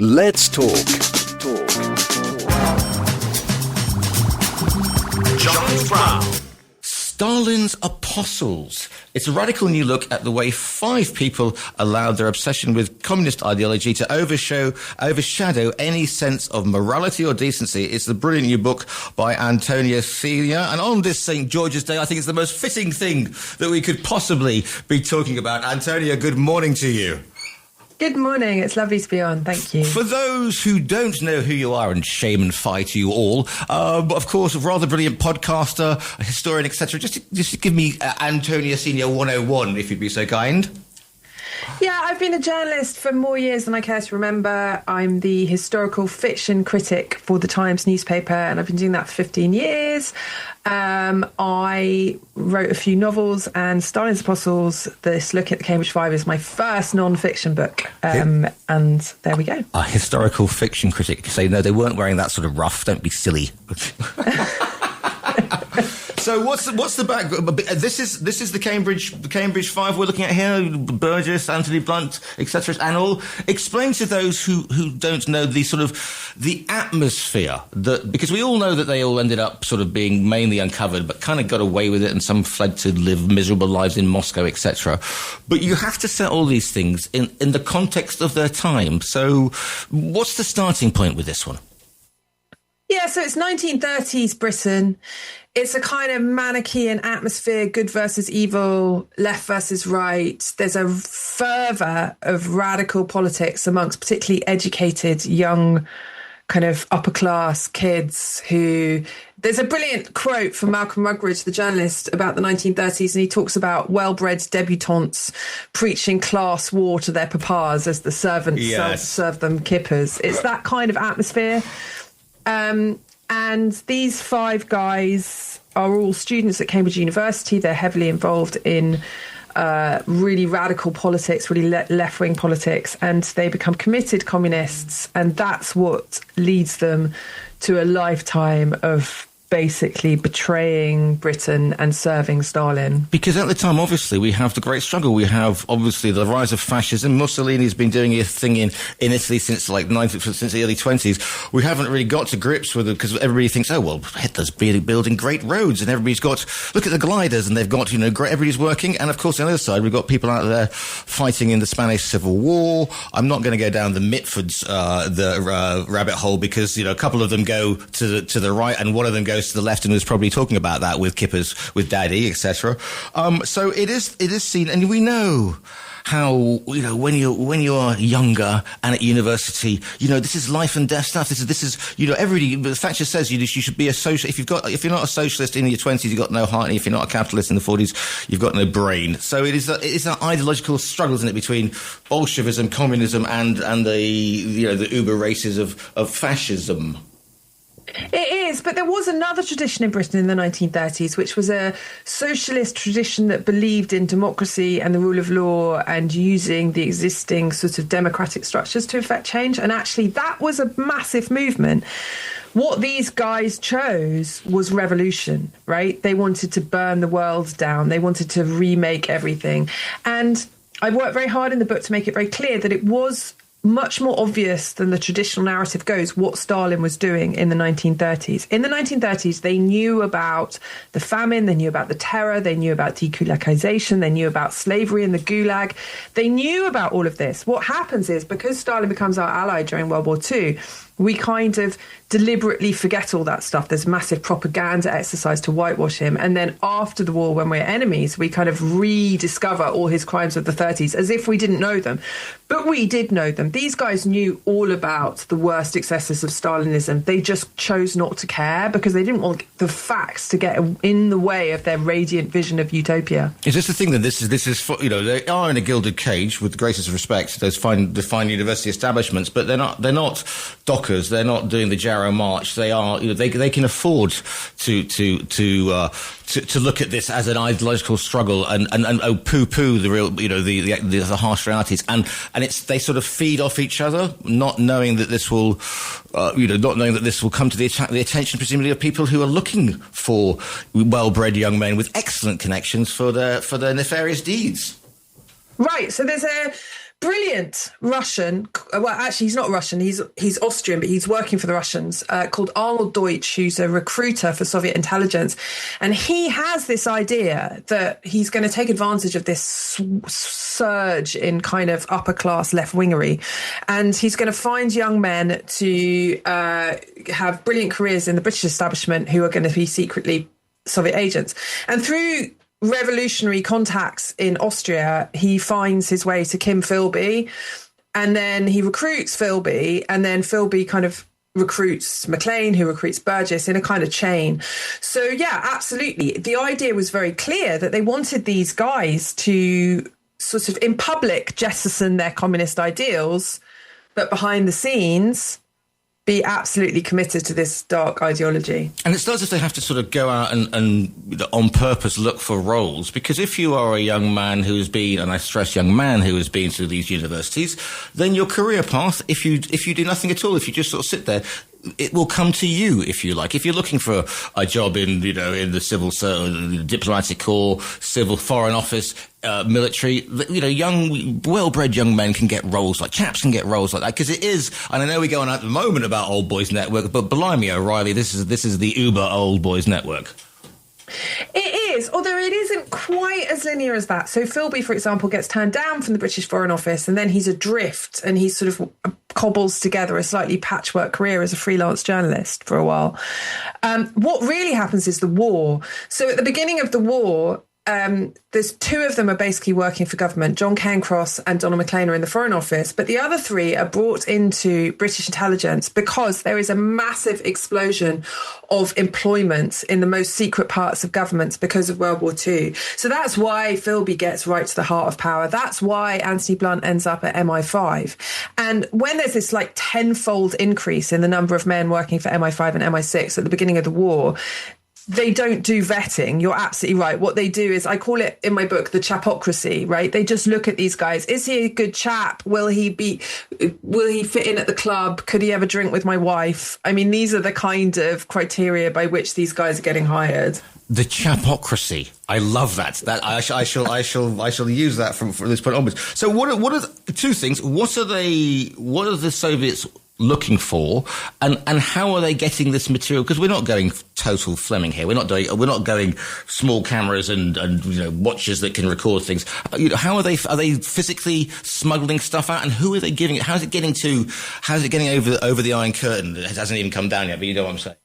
Let's talk. John Brown. Stalin's Apostles. It's a radical new look at the way 5 people allowed their obsession with communist ideology to overshadow any sense of morality or decency. It's the brilliant new book by Antonia. And on this St. George's Day, I think it's the most fitting thing that we could possibly be talking about. Antonia, good morning to you. Good morning. It's lovely to be on. Thank you. For those who don't know who you are, and shame and fie to you all, but of course, a rather brilliant podcaster, a historian, etc. Just give me Antonia Senior 101, if you'd be so kind. Yeah, I've been a journalist for more years than I care to remember. I'm the historical fiction critic for the Times newspaper, and I've been doing that for 15 years. I wrote a few novels, and Stalin's Apostles, this look at the Cambridge Five, is my first non-fiction book. And there we go. A historical fiction critic. Say, no, they weren't wearing that sort of rough. Don't be silly. So what's the back? This is the Cambridge Five we're looking at here. Burgess, Anthony Blunt, etc. And all. Explain to those who don't know the atmosphere that, because we all know that they all ended up sort of being mainly uncovered, but kind of got away with it, and some fled to live miserable lives in Moscow, etc. But you have to set all these things in the context of their time. So what's the starting point with this one? Yeah, so it's 1930s Britain. It's a kind of Manichaean atmosphere, good versus evil, left versus right. There's a fervour of radical politics amongst particularly educated young kind of upper class kids who... There's a brilliant quote from Malcolm Muggeridge, the journalist, about the 1930s, and he talks about well-bred debutantes preaching class war to their papas as the servants serve them kippers. It's that kind of atmosphere. And these 5 guys are all students at Cambridge University. They're heavily involved in really radical politics, really left-wing politics, and they become committed communists. And that's what leads them to a lifetime of basically betraying Britain and serving Stalin. Because at the time, obviously, we have the great struggle. We have, obviously, the rise of fascism. Mussolini's been doing his thing in Italy since the early 20s. We haven't really got to grips with it because everybody thinks, oh, well, Hitler's building great roads, and everybody's got, look at the gliders, and they've got, everybody's working. And, of course, on the other side, we've got people out there fighting in the Spanish Civil War. I'm not going to go down the Mitfords, rabbit hole, because, a couple of them go to the right, and one of them goes to the left, and was probably talking about that with kippers, with Daddy, etc. So it is seen, and we know how when you're younger and at university, this is life and death stuff. This is everybody. Thatcher says you should be a social. If you're not a socialist in your 20s, you've got no heart, and if you're not a capitalist in the 40s, you've got no brain. So it is an ideological struggle, isn't it, between Bolshevism, communism, and the uber races of fascism. It is, but there was another tradition in Britain in the 1930s, which was a socialist tradition that believed in democracy and the rule of law and using the existing sort of democratic structures to effect change. And actually, that was a massive movement. What these guys chose was revolution, right? They wanted to burn the world down. They wanted to remake everything. And I worked very hard in the book to make it very clear that it was much more obvious than the traditional narrative goes what Stalin was doing in the 1930s. In the 1930s, they knew about the famine, they knew about the terror, they knew about dekulakization, they knew about slavery and the gulag. They knew about all of this. What happens is, because Stalin becomes our ally during World War II, we kind of deliberately forget all that stuff. There's massive propaganda exercise to whitewash him. And then after the war, when we're enemies, we kind of rediscover all his crimes of the 30s as if we didn't know them. But we did know them. These guys knew all about the worst excesses of Stalinism. They just chose not to care because they didn't want the facts to get in the way of their radiant vision of utopia. Is this the thing that this is they are in a gilded cage, with the greatest of respect, those fine university establishments, but they're not dockers. They're not doing the Jarrow March. They are, they can afford to look at this as an ideological struggle and poo-poo the real, the harsh realities, and they sort of feed off each other, not knowing that this will come to the attention presumably of people who are looking for well-bred young men with excellent connections for their nefarious deeds. Right. So there's a brilliant Russian. Well, actually, he's not Russian. He's Austrian, but he's working for the Russians. Called Arnold Deutsch, who's a recruiter for Soviet intelligence, and he has this idea that he's going to take advantage of this surge in kind of upper class left wingery, and he's going to find young men to have brilliant careers in the British establishment who are going to be secretly Soviet agents, and through revolutionary contacts in Austria, he finds his way to Kim Philby, and then he recruits Philby, and then Philby kind of recruits Maclean, who recruits Burgess, in a kind of chain. So yeah, absolutely. The idea was very clear that they wanted these guys to sort of in public jettison their communist ideals, but behind the scenes be absolutely committed to this dark ideology. And it's not as if they have to sort of go out and on purpose look for roles, because if you are a young man who has been, and I stress young man who has been through these universities, then your career path, if you do nothing at all, if you just sort of sit there, it will come to you, if you like. If you're looking for a job in the civil service, diplomatic corps, civil foreign office, military, young, well-bred young men can get roles chaps can get roles like that, because it is, and I know we go on at the moment about Old Boys Network, but blimey O'Reilly, this is the uber Old Boys Network. It is, although it isn't quite as linear as that. So Philby, for example, gets turned down from the British Foreign Office, and then he's adrift, and he sort of cobbles together a slightly patchwork career as a freelance journalist for a while. What really happens is the war. So at the beginning of the war, there's two of them are basically working for government. John Cairncross and Donald Maclean are in the Foreign Office, but the other three are brought into British intelligence because there is a massive explosion of employment in the most secret parts of governments because of World War II. So that's why Philby gets right to the heart of power. That's why Anthony Blunt ends up at MI5. And when there's this tenfold increase in the number of men working for MI5 and MI6 at the beginning of the war, they don't do vetting. You're absolutely right. What they do is, I call it in my book, the chapocracy, right? They just look at these guys. Is he a good chap? Will he fit in at the club? Could he ever drink with my wife? I mean, these are the kind of criteria by which these guys are getting hired. The chapocracy. I love that. That I shall use that from this point onwards. So what are the two things? What are the Soviets looking for, and how are they getting this material? Because we're not going total Fleming here. We're not going small cameras and watches that can record things. How are they physically smuggling stuff out, and who are they giving it? How's it getting over the Iron Curtain? It hasn't even come down yet, but you know what I'm saying.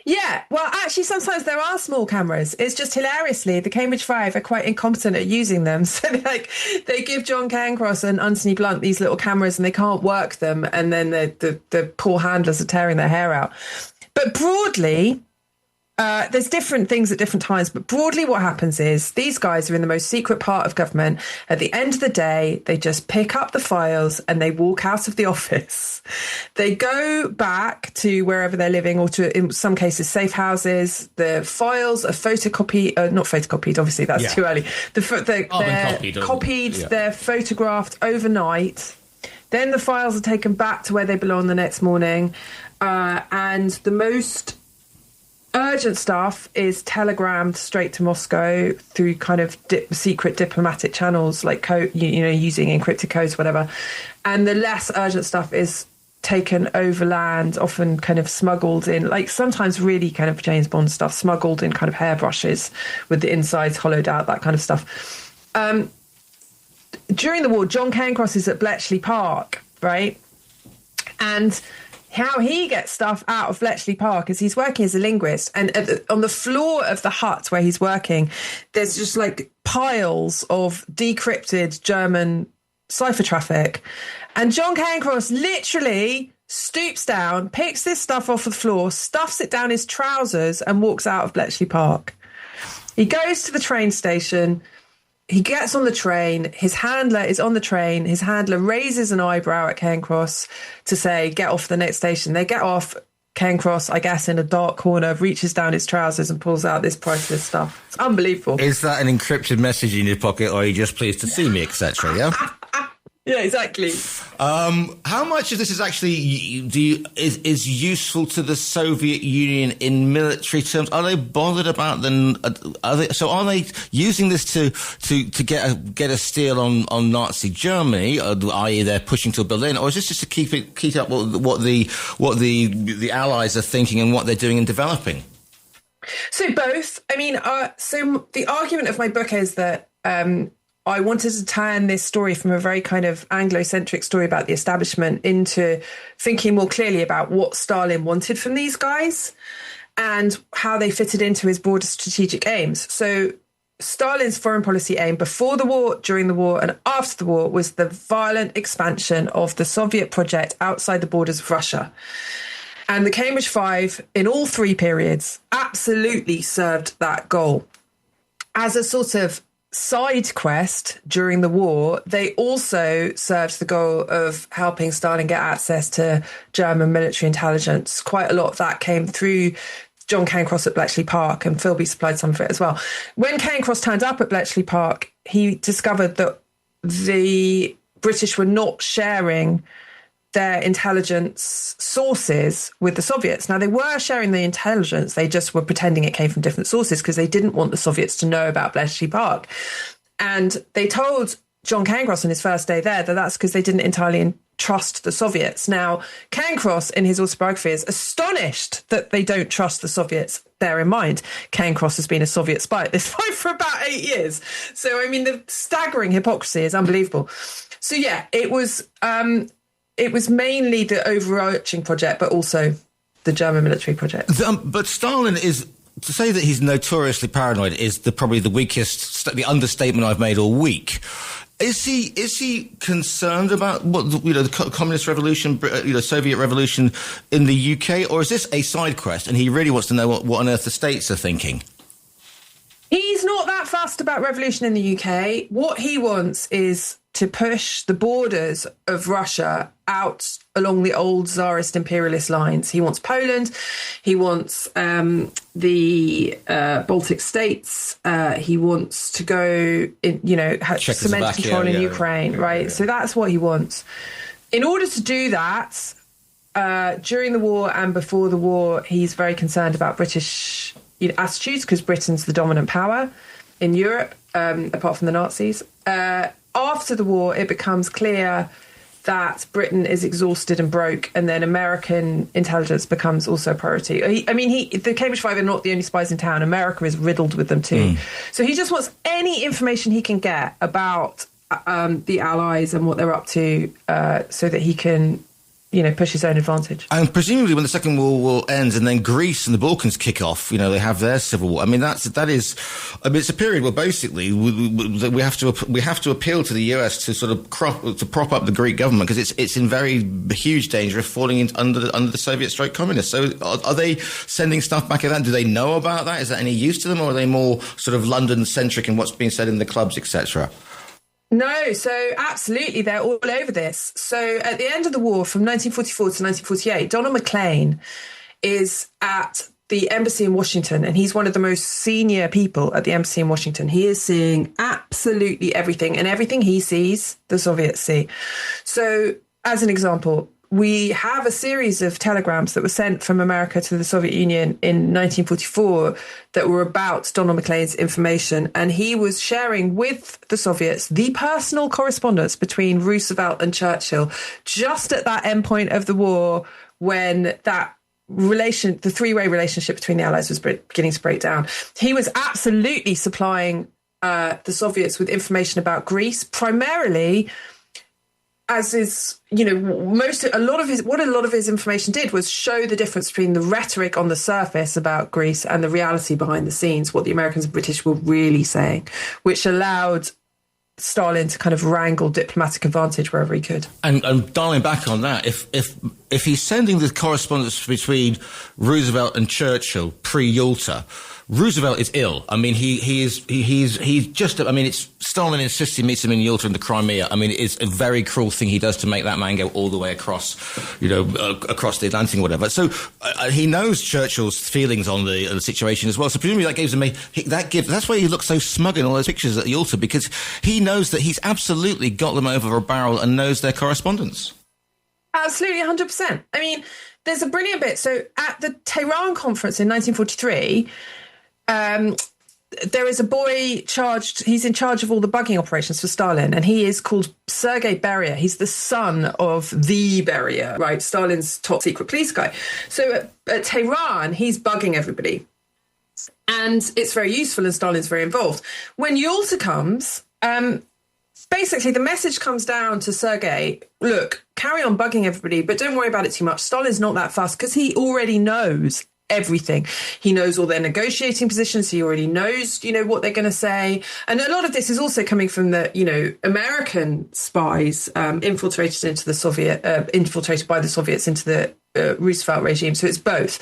Yeah, well, actually, sometimes there are small cameras. It's just hilariously, the Cambridge Five are quite incompetent at using them. So, they give John Cairncross and Anthony Blunt these little cameras, and they can't work them, and then the poor handlers are tearing their hair out. But broadly, there's different things at different times, but broadly what happens is these guys are in the most secret part of government. At the end of the day, they just pick up the files and they walk out of the office. They go back to wherever they're living, or to, in some cases, safe houses. The files are photocopied, not photocopied, obviously, that's too early. They're copied, they're photographed overnight. Then the files are taken back to where they belong the next morning. And the most urgent stuff is telegrammed straight to Moscow through kind of secret diplomatic channels, like using encrypted codes, whatever. And the less urgent stuff is taken overland, often kind of smuggled in, sometimes really kind of James Bond stuff, smuggled in kind of hairbrushes with the insides hollowed out, that kind of stuff. During the war, John Cairncross is at Bletchley Park, right? And how he gets stuff out of Bletchley Park is he's working as a linguist, and on the floor of the hut where he's working, there's just piles of decrypted German cipher traffic. And John Cairncross literally stoops down, picks this stuff off the floor, stuffs it down his trousers, and walks out of Bletchley Park. He goes to the train station. He gets on the train. His handler is on the train. His handler raises an eyebrow at Cairncross to say, get off the next station. They get off. Cairncross, I guess, in a dark corner, reaches down his trousers and pulls out this priceless stuff. It's unbelievable. Is that an encrypted message in your pocket, or are you just pleased to see me, etc.? Yeah? Yeah, exactly. How much of this is actually is useful to the Soviet Union in military terms? Are they bothered about them? Are they using this to get a steal on Nazi Germany, i.e., they're pushing to Berlin, or is this just to keep up what the Allies are thinking and what they're doing and developing? So both. I mean, so the argument of my book is that I wanted to turn this story from a very kind of Anglo-centric story about the establishment into thinking more clearly about what Stalin wanted from these guys and how they fitted into his broader strategic aims. So Stalin's foreign policy aim before the war, during the war, and after the war was the violent expansion of the Soviet project outside the borders of Russia. And the Cambridge Five, in all three periods, absolutely served that goal. As a sort of side quest during the war, they also served the goal of helping Stalin get access to German military intelligence. Quite a lot of that came through John Cairncross at Bletchley Park, and Philby supplied some of it as well. When Cairncross turned up at Bletchley Park, he discovered that the British were not sharing their intelligence sources with the Soviets. Now, they were sharing the intelligence, they just were pretending it came from different sources because they didn't want the Soviets to know about Bletchley Park. And they told John Cairncross on his first day there that that's because they didn't entirely trust the Soviets. Now, Cairncross in his autobiography is astonished that they don't trust the Soviets. Bear in mind, Cairncross has been a Soviet spy at this point for about 8 years. So, I mean, the staggering hypocrisy is unbelievable. So, yeah, it was mainly the overarching project, but also the German military project. But Stalin is, to say that he's notoriously paranoid is probably the the understatement I've made all week. Is he concerned about what the communist revolution, Soviet revolution in the UK, or is this a side quest and he really wants to know what on earth the states are thinking? He's not that fussed about revolution in the UK. What he wants is to push the borders of Russia out along the old Tsarist imperialist lines. He wants Poland. He wants the Baltic states. He wants to go in, cement control in Ukraine, right? Yeah. So that's what he wants. In order to do that, during the war and before the war, he's very concerned about British attitudes because Britain's the dominant power in Europe, apart from the Nazis. After the war, it becomes clear that Britain is exhausted and broke, and then American intelligence becomes also a priority. The Cambridge Five are not the only spies in town. America is riddled with them too. So he just wants any information he can get about the Allies and what they're up to so that he can push his own advantage. And presumably when the Second World War ends and then Greece and the Balkans kick off, they have their civil war. I mean, it's a period where basically we have to appeal to the US to sort of prop up the Greek government because it's in very huge danger of falling under the Soviet communists. So are they sending stuff back at that? Do they know about that? Is that any use to them, or are they more sort of London-centric in what's being said in the clubs, etc.? No, so absolutely, they're all over this. So at the end of the war, from 1944 to 1948, Donald Maclean is at the embassy in Washington, and he's one of the most senior people at the embassy in Washington. He is seeing absolutely everything, and everything he sees, the Soviets see. So, as an example, we have a series of telegrams that were sent from America to the Soviet Union in 1944 that were about Donald Maclean's information. And he was sharing with the Soviets the personal correspondence between Roosevelt and Churchill just at that end point of the war when that the three-way relationship between the Allies was beginning to break down. He was absolutely supplying the Soviets with information about Greece, primarily as is, a lot of his information did was show the difference between the rhetoric on the surface about Greece and the reality behind the scenes, what the Americans and British were really saying, which allowed Stalin to kind of wrangle diplomatic advantage wherever he could. And dialing back on that, if if he's sending the correspondence between Roosevelt and Churchill pre-Yalta, Roosevelt is ill. I mean, he's just, I mean, it's Stalin insists he meets him in Yalta in the Crimea. I mean, it's a very cruel thing he does to make that man go all the way across, across the Atlantic or whatever. So he knows Churchill's feelings on the situation as well. So presumably that gives him that's why he looks so smug in all those pictures at Yalta, because he knows that he's absolutely got them over a barrel and knows their correspondence. Absolutely, 100%. I mean, there's a brilliant bit. So at the Tehran conference in 1943, there is a boy charged, he's in charge of all the bugging operations for Stalin, and he is called Sergei Beria. He's the son of the Beria, right? Stalin's top secret police guy. So at Tehran, he's bugging everybody. And it's very useful, and Stalin's very involved. When Yalta comes, basically the message comes down to Sergei, look, carry on bugging everybody, but don't worry about it too much. Stalin's not that fussed because he already knows everything. He knows all their negotiating positions. He already knows, what they're going to say. And a lot of this is also coming from the, American spies infiltrated by the Soviets into the Roosevelt regime. So it's both.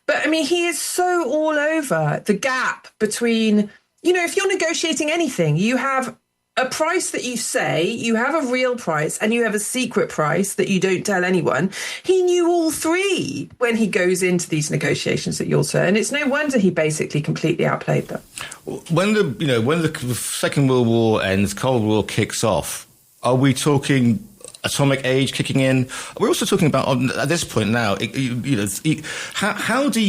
But I mean, he is so all over the gap between, if you're negotiating anything, you have a price that you say, you have a real price, and you have a secret price that you don't tell anyone. He knew all three when he goes into these negotiations at Yalta, and it's no wonder he basically completely outplayed them. When the Second World War ends, Cold War kicks off, are we talking atomic age kicking in? We're also talking about at this point now. How did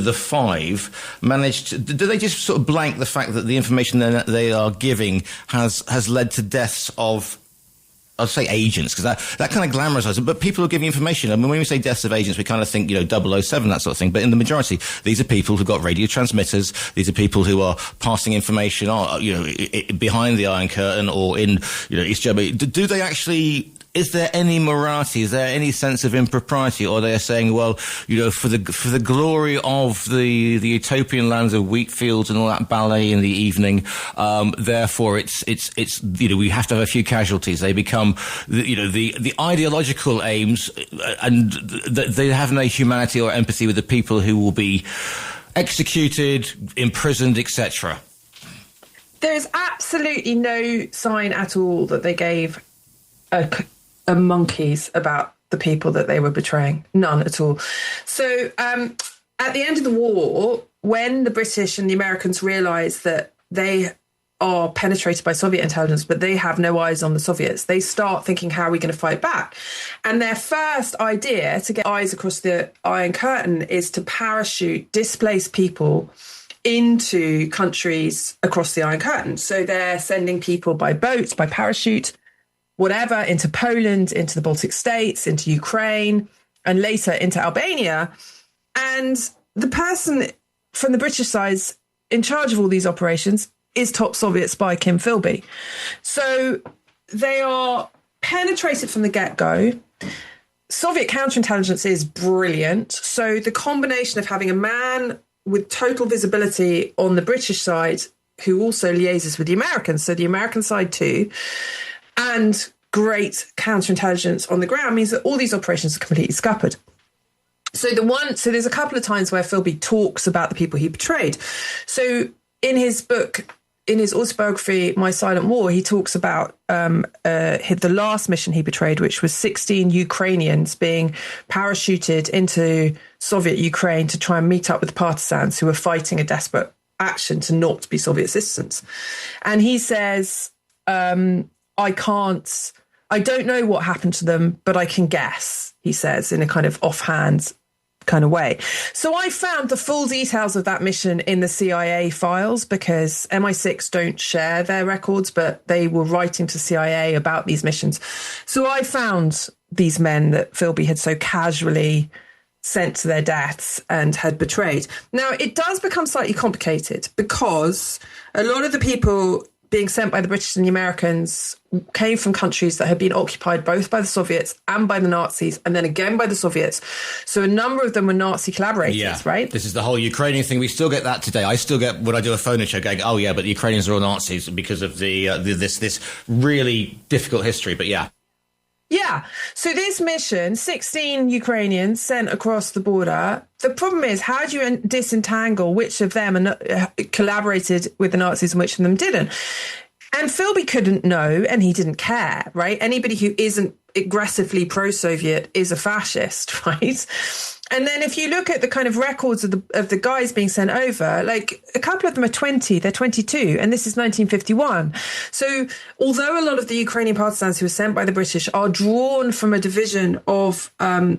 the five manage to? Do they just sort of blank the fact that the information that they are giving has led to deaths of? I'll say agents, because that kind of glamorizes it, but people are giving information. I mean, when we say deaths of agents, we kind of think, 007, that sort of thing. But in the majority, these are people who've got radio transmitters. These are people who are passing information on, behind the Iron Curtain or in, East Germany. Do they actually? Is there any morality? Is there any sense of impropriety? Or they are saying, well, for the glory of the utopian lands of wheat fields and all that ballet in the evening, therefore it's we have to have a few casualties. They become the ideological aims, and they have no humanity or empathy with the people who will be executed, imprisoned, etc. There is absolutely no sign at all that they gave a monkeys about the people that they were betraying. None at all. So at the end of the war, when the British and the Americans realise that they are penetrated by Soviet intelligence, but they have no eyes on the Soviets, they start thinking, how are we going to fight back? And their first idea to get eyes across the Iron Curtain is to parachute displaced people into countries across the Iron Curtain. So they're sending people by boat, by parachute, whatever, into Poland, into the Baltic states, into Ukraine, and later into Albania. And the person from the British side in charge of all these operations is top Soviet spy Kim Philby. So they are penetrated from the get-go. Soviet counterintelligence is brilliant. So the combination of having a man with total visibility on the British side who also liaises with the Americans, so the American side too, and great counterintelligence on the ground means that all these operations are completely scuppered. So there's a couple of times where Philby talks about the people he betrayed. So in his book, in his autobiography, My Silent War, he talks about the last mission he betrayed, which was 16 Ukrainians being parachuted into Soviet Ukraine to try and meet up with partisans who were fighting a desperate action to not be Soviet citizens. And he says, I don't know what happened to them, but I can guess, he says, in a kind of offhand kind of way. So I found the full details of that mission in the CIA files, because MI6 don't share their records, but they were writing to CIA about these missions. So I found these men that Philby had so casually sent to their deaths and had betrayed. Now, it does become slightly complicated because a lot of the people being sent by the British and the Americans came from countries that had been occupied both by the Soviets and by the Nazis, and then again by the Soviets. So a number of them were Nazi collaborators, right? This is the whole Ukrainian thing. We still get that today. I still get, when I do a phone-in show, going, oh yeah, but the Ukrainians are all Nazis because of this really difficult history. But yeah. Yeah. So this mission, 16 Ukrainians sent across the border. The problem is, how do you disentangle which of them collaborated with the Nazis and which of them didn't? And Philby couldn't know, and he didn't care, right? Anybody who isn't aggressively pro-Soviet is a fascist, right? And then if you look at the kind of records of the guys being sent over, like a couple of them are 20, they're 22, and this is 1951. So although a lot of the Ukrainian partisans who were sent by the British are drawn from a division of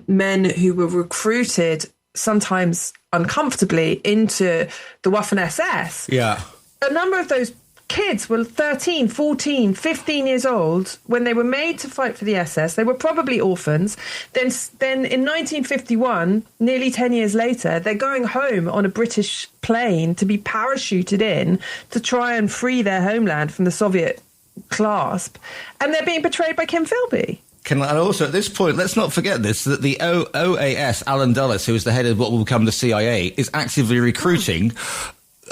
men who were recruited, sometimes uncomfortably, into the Waffen-SS, a number of those kids were 13, 14, 15 years old when they were made to fight for the SS. They were probably orphans. Then in 1951, nearly 10 years later, they're going home on a British plane to be parachuted in to try and free their homeland from the Soviet clasp. And they're being betrayed by Kim Philby. And also, at this point, let's not forget this, that the OAS, Alan Dulles, who is the head of what will become the CIA, is actively recruiting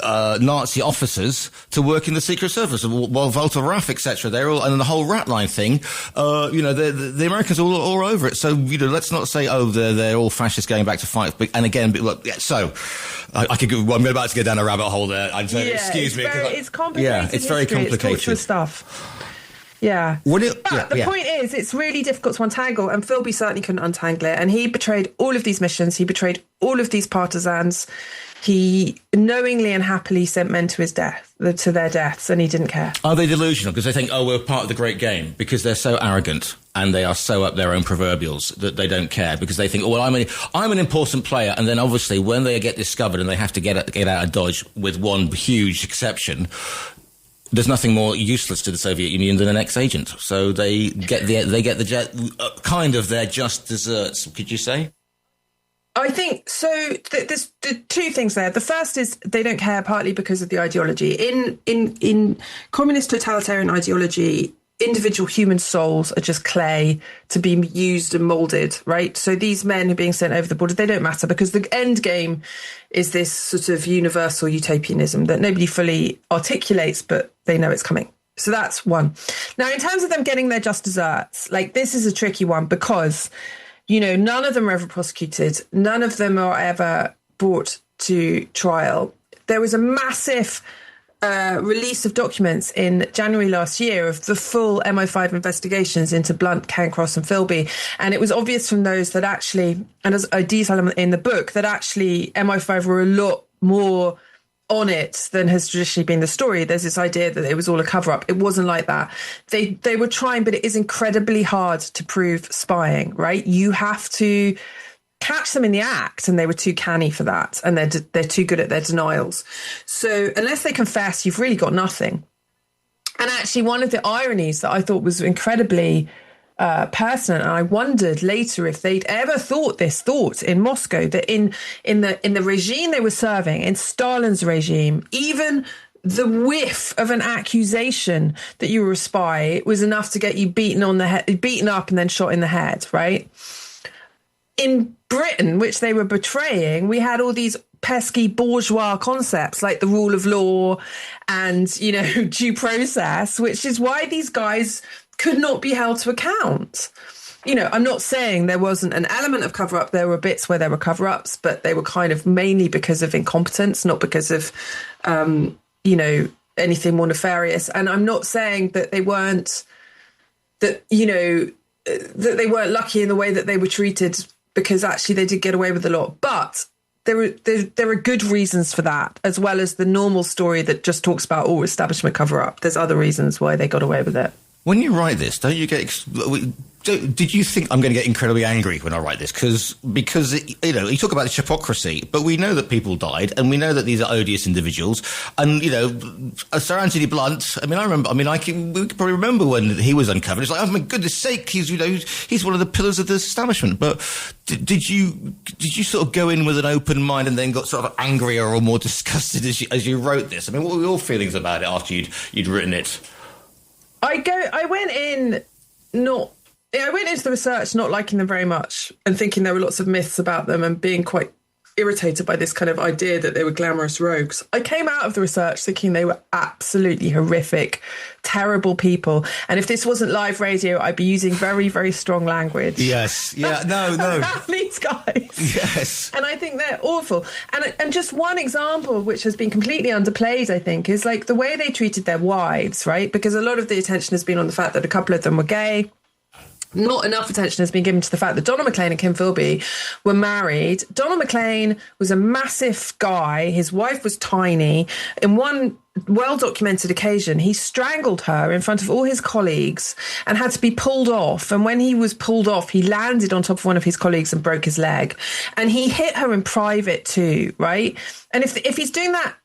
Nazi officers to work in the Secret Service, while Walter Raff, etc. They're all, and the whole rat line thing. The Americans are all over it. So let's not say, they're all fascists going back to fight. And again, look, so I could go. Well, I'm about to go down a rabbit hole there. Excuse me. It's complicated. Yeah, it's very complicated. It's torture stuff. Yeah. But the point is, it's really difficult to untangle, and Philby certainly couldn't untangle it. And he betrayed all of these missions. He betrayed all of these partisans. He knowingly and happily sent men to their deaths, and he didn't care. Are they delusional? Because they think, we're part of the great game, because they're so arrogant and they are so up their own proverbials that they don't care, because they think, I'm an important player. And then obviously when they get discovered and they have to get out of Dodge, with one huge exception, there's nothing more useless to the Soviet Union than an ex-agent. So they get their just desserts, could you say? I think so. There's two things there. The first is they don't care, partly because of the ideology. In communist totalitarian ideology, individual human souls are just clay to be used and molded, right? So these men who are being sent over the border, they don't matter, because the end game is this sort of universal utopianism that nobody fully articulates, but they know it's coming. So that's one. Now, in terms of them getting their just desserts, this is a tricky one, because none of them are ever prosecuted. None of them are ever brought to trial. There was a massive release of documents in January last year of the full MI5 investigations into Blunt, Cairncross and Philby. And it was obvious from those that actually, and as I detail in the book, that actually MI5 were a lot more on it than has traditionally been the story. There's this idea that it was all a cover-up. It wasn't like that. They were trying, but it is incredibly hard to prove spying, right? You have to catch them in the act, and they were too canny for that, and they're too good at their denials. So unless they confess, you've really got nothing. And actually, one of the ironies that I thought was incredibly pertinent, and I wondered later if they'd ever thought this thought in Moscow, that in the regime they were serving, in Stalin's regime, even the whiff of an accusation that you were a spy was enough to get you beaten up and then shot in the head, right? In Britain, which they were betraying, we had all these pesky bourgeois concepts like the rule of law and, due process, which is why these guys could not be held to account. I'm not saying there wasn't an element of cover-up. There were bits where there were cover-ups, but they were kind of mainly because of incompetence, not because of, anything more nefarious. And I'm not saying that they weren't, that they weren't lucky in the way that they were treated, because actually they did get away with a lot. But there are good reasons for that, as well as the normal story that just talks about all establishment cover-up. There's other reasons why they got away with it. When you write this, don't you get... Did you think I'm going to get incredibly angry when I write this? Because you talk about the hypocrisy, but we know that people died, and we know that these are odious individuals. And, Sir Anthony Blunt, we could probably remember when he was uncovered. It's like, oh, my goodness sake, he's one of the pillars of the establishment. But did you sort of go in with an open mind and then got sort of angrier or more disgusted as you wrote this? What were your feelings about it after you'd written it? I went into the research not liking them very much and thinking there were lots of myths about them and being quite irritated by this kind of idea that they were glamorous rogues. I came out of the research thinking they were absolutely horrific, terrible people. And if this wasn't live radio, I'd be using very, very strong language. Yes. Yeah. No. About these guys. Yes. And I think they're awful. And just one example, which has been completely underplayed, I think, is like the way they treated their wives, right? Because a lot of the attention has been on the fact that a couple of them were gay. Not enough attention has been given to the fact that Donald Maclean and Kim Philby were married. Donald Maclean was a massive guy. His wife was tiny. In one well-documented occasion, he strangled her in front of all his colleagues and had to be pulled off. And when he was pulled off, he landed on top of one of his colleagues and broke his leg. And he hit her in private too, right? And if he's doing that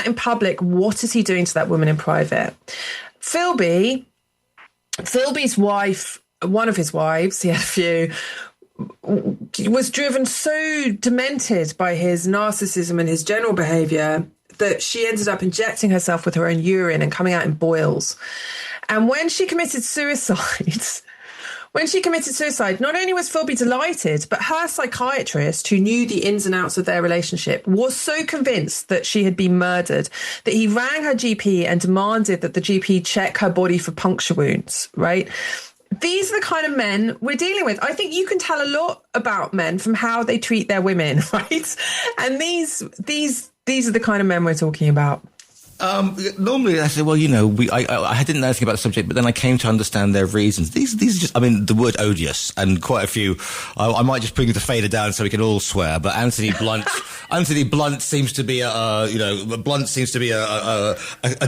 in public, what is he doing to that woman in private? Philby's wife, one of his wives, he had a few, was driven so demented by his narcissism and his general behaviour that she ended up injecting herself with her own urine and coming out in boils. And when she committed suicide, not only was Philby delighted, but her psychiatrist, who knew the ins and outs of their relationship, was so convinced that she had been murdered that he rang her GP and demanded that the GP check her body for puncture wounds, right? These are the kind of men we're dealing with. I think you can tell a lot about men from how they treat their women, right? And these are the kind of men we're talking about. Normally I say, well, you know, I didn't know anything about the subject, but then I came to understand their reasons. These are just, I mean, the word odious, and quite a few, I might just bring the fader down so we can all swear, but Anthony Blunt seems to be a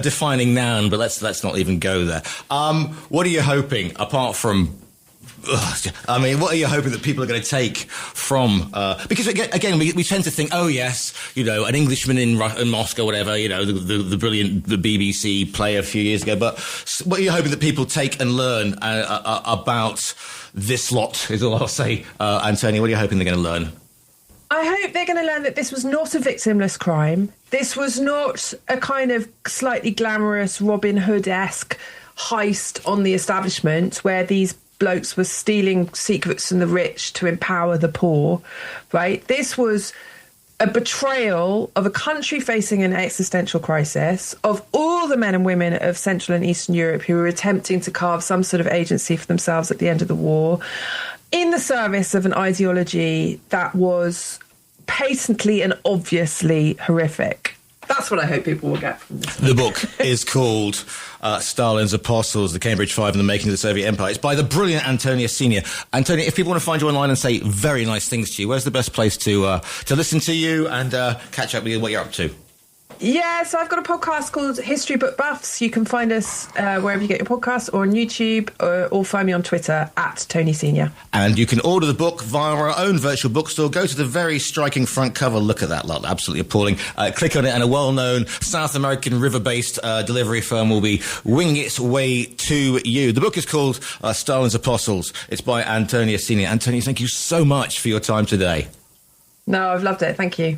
defining noun, but let's not even go there. What are you hoping, apart from, I mean, what are you hoping that people are going to take from... because, again, we tend to think, oh, yes, you know, an Englishman in Moscow, whatever, you know, the brilliant BBC play a few years ago. But what are you hoping that people take and learn about this lot, is all I'll say. Antonia, what are you hoping they're going to learn? I hope they're going to learn that this was not a victimless crime. This was not a kind of slightly glamorous Robin Hood-esque heist on the establishment where these blokes were stealing secrets from the rich to empower the poor, right? This was a betrayal of a country facing an existential crisis, of all the men and women of Central and Eastern Europe who were attempting to carve some sort of agency for themselves at the end of the war, in the service of an ideology that was patently and obviously horrific. That's what I hope people will get from this. The book is called Stalin's Apostles, The Cambridge Five and the Making of the Soviet Empire. It's by the brilliant Antonia Senior. Antonia, if people want to find you online and say very nice things to you, where's the best place to listen to you and catch up with you, what you're up to? Yeah, so I've got a podcast called History Book Buffs. You can find us wherever you get your podcasts, or on YouTube, or find me on Twitter @Tony Senior. And you can order the book via our own virtual bookstore. Go to the very striking front cover. Look at that lot, absolutely appalling. Click on it, and a well-known South American river-based delivery firm will be winging its way to you. The book is called Stalin's Apostles. It's by Antonia Senior. Antonia, thank you so much for your time today. No, I've loved it. Thank you.